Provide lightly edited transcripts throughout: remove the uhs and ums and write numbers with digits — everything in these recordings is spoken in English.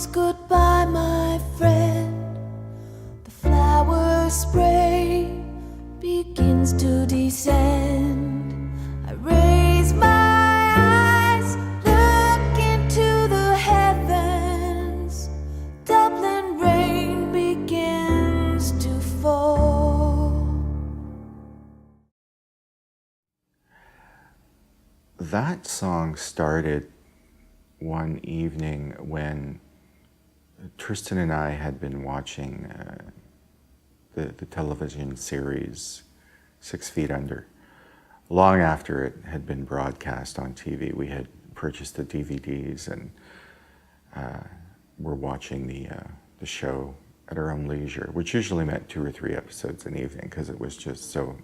Goodbye, my friend. The flower spray begins to descend. I raise my eyes, look into the heavens. Dublin rain begins to fall. That song started one evening when Tristan and I had been watching the television series 6 Feet Under. Long after it had been broadcast on TV, we had purchased the DVDs and were watching the show at our own leisure, which usually meant 2 or 3 episodes an evening because it was just so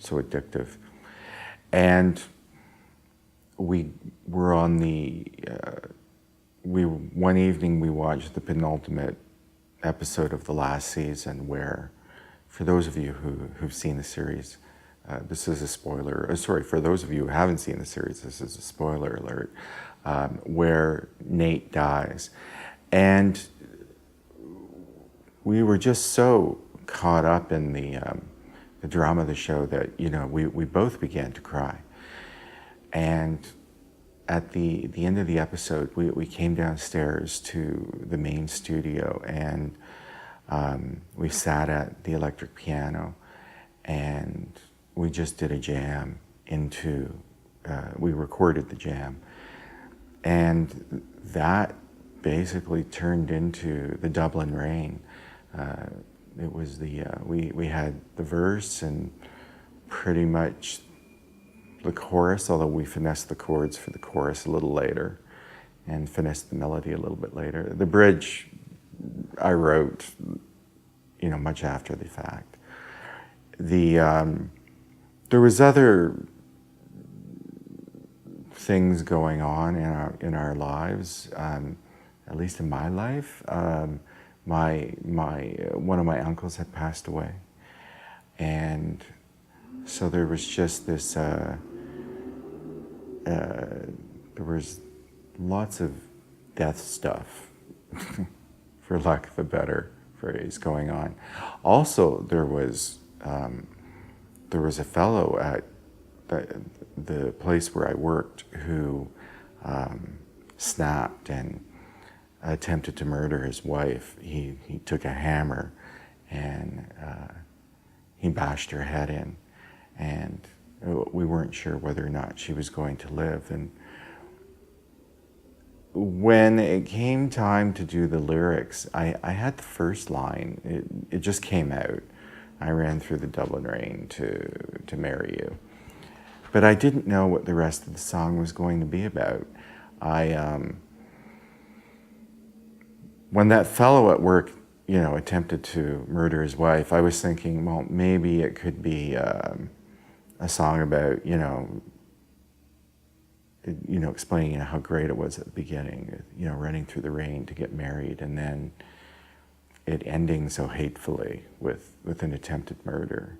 addictive. And we were on one evening we watched the penultimate episode of the last season where, for those of you who've seen the series, this is a spoiler, sorry, for those of you who haven't seen the series, this is a spoiler alert, where Nate dies. And we were just so caught up in the drama of the show that, you know, we both began to cry. And at the end of the episode, we came downstairs to the main studio and we sat at the electric piano and we just did a jam we recorded the jam. And that basically turned into the Dublin Rain. It was we had the verse and pretty much the chorus, although we finessed the chords for the chorus a little later and finessed the melody a little bit later. The bridge I wrote, you know, much after the fact. There was other things going on in our lives, at least in my life. One of my uncles had passed away, and so there was just this. There was lots of death stuff, for lack of a better phrase, going on. Also, there was a fellow at the place where I worked who snapped and attempted to murder his wife. He took a hammer and he bashed her head in, and we weren't sure whether or not she was going to live. And when it came time to do the lyrics, I had the first line. It just came out. I ran through the Dublin rain to marry you. But I didn't know what the rest of the song was going to be about. When that fellow at work, you know, attempted to murder his wife, I was thinking, well, maybe it could be a song about, you know, explaining how great it was at the beginning, you know, running through the rain to get married, and then it ending so hatefully with an attempted murder.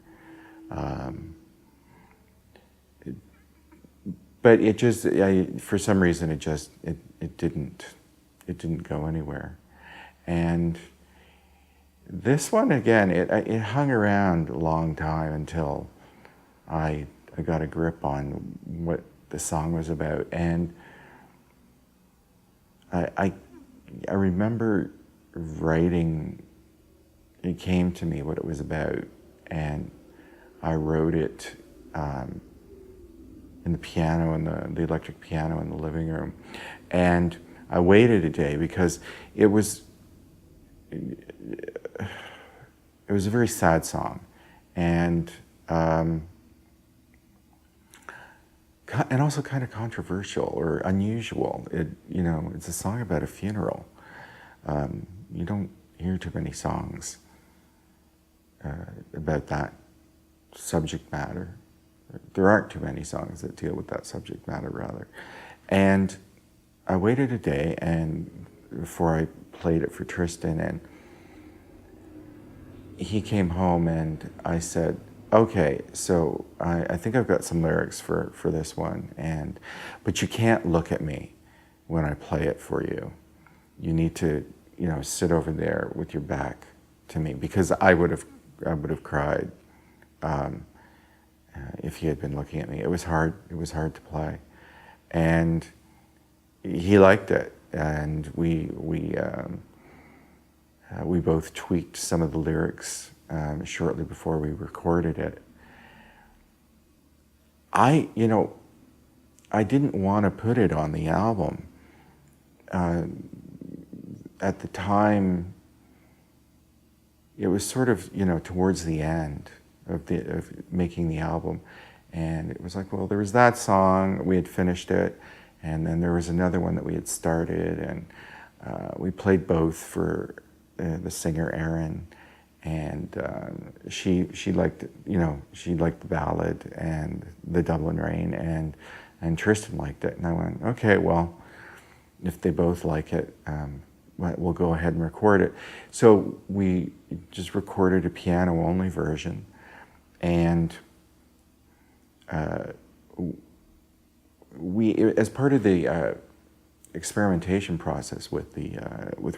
But it just, for some reason, it didn't go anywhere. And this one, again, it hung around a long time until I got a grip on what the song was about. And I remember writing, it came to me what it was about, and I wrote it in the piano, in the electric piano in the living room. And I waited a day because it was a very sad song, and also kind of controversial or unusual. It's a song about a funeral. You don't hear too many songs about that subject matter. There aren't too many songs that deal with that subject matter, rather. And I waited a day and before I played it for Tristan, and he came home and I said, okay, so I think I've got some lyrics for this one, but you can't look at me when I play it for you. you need to, sit over there with your back to me, because I would have cried if he had been looking at me. It was hard to play, and he liked it, and we both tweaked some of the lyrics shortly before we recorded it. I didn't want to put it on the album. At the time, it was sort of, towards the end of making the album. And it was like, well, there was that song, we had finished it, and then there was another one that we had started, and we played both for the singer Erin, and she liked, she liked the ballad and the Dublin Rain, and Tristan liked it, and I went, okay, well, if they both like it, we'll go ahead and record it. So we just recorded a piano-only version, and we, as part of the experimentation process with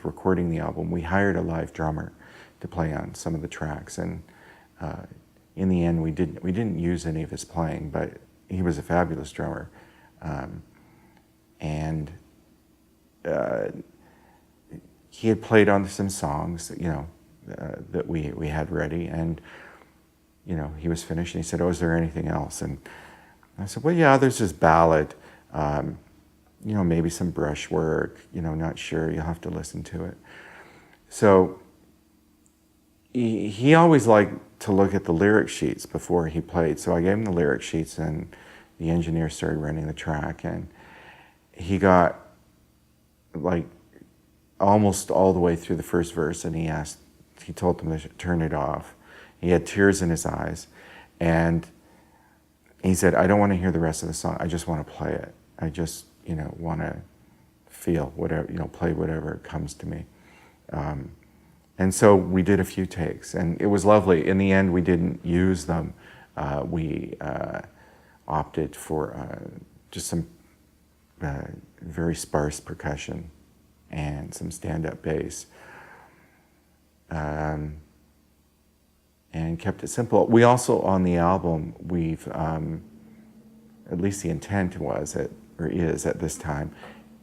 recording the album, we hired a live drummer to play on some of the tracks, and in the end, we didn't use any of his playing, but he was a fabulous drummer, and he had played on some songs, that we had ready, and he was finished, and he said, "Oh, is there anything else?" And I said, "Well, yeah, there's this ballad, maybe some brushwork, not sure, you'll have to listen to it." So he always liked to look at the lyric sheets before he played, so I gave him the lyric sheets, and the engineer started running the track, and he got like almost all the way through the first verse, and he told them to turn it off. He had tears in his eyes, and he said, "I don't want to hear the rest of the song, I just want to play it. I just, want to feel whatever, play whatever comes to me." And so we did a few takes, and it was lovely. In the end, we didn't use them. We opted for just some very sparse percussion and some stand-up bass, and kept it simple. We also, on the album, we've, at least the intent is at this time,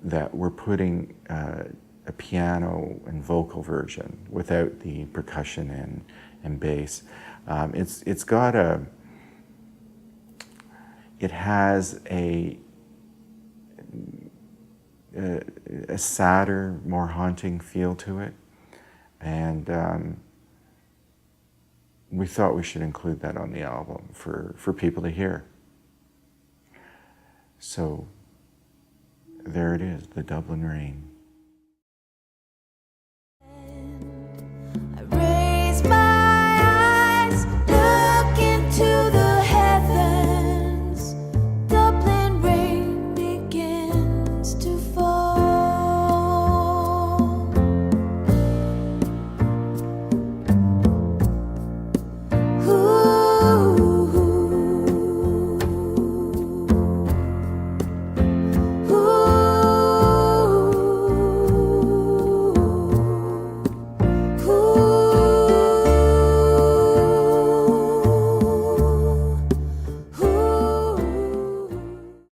that we're putting a piano and vocal version without the percussion and bass. It has a sadder, more haunting feel to it, and we thought we should include that on the album for people to hear. So there it is, the Dublin Rain.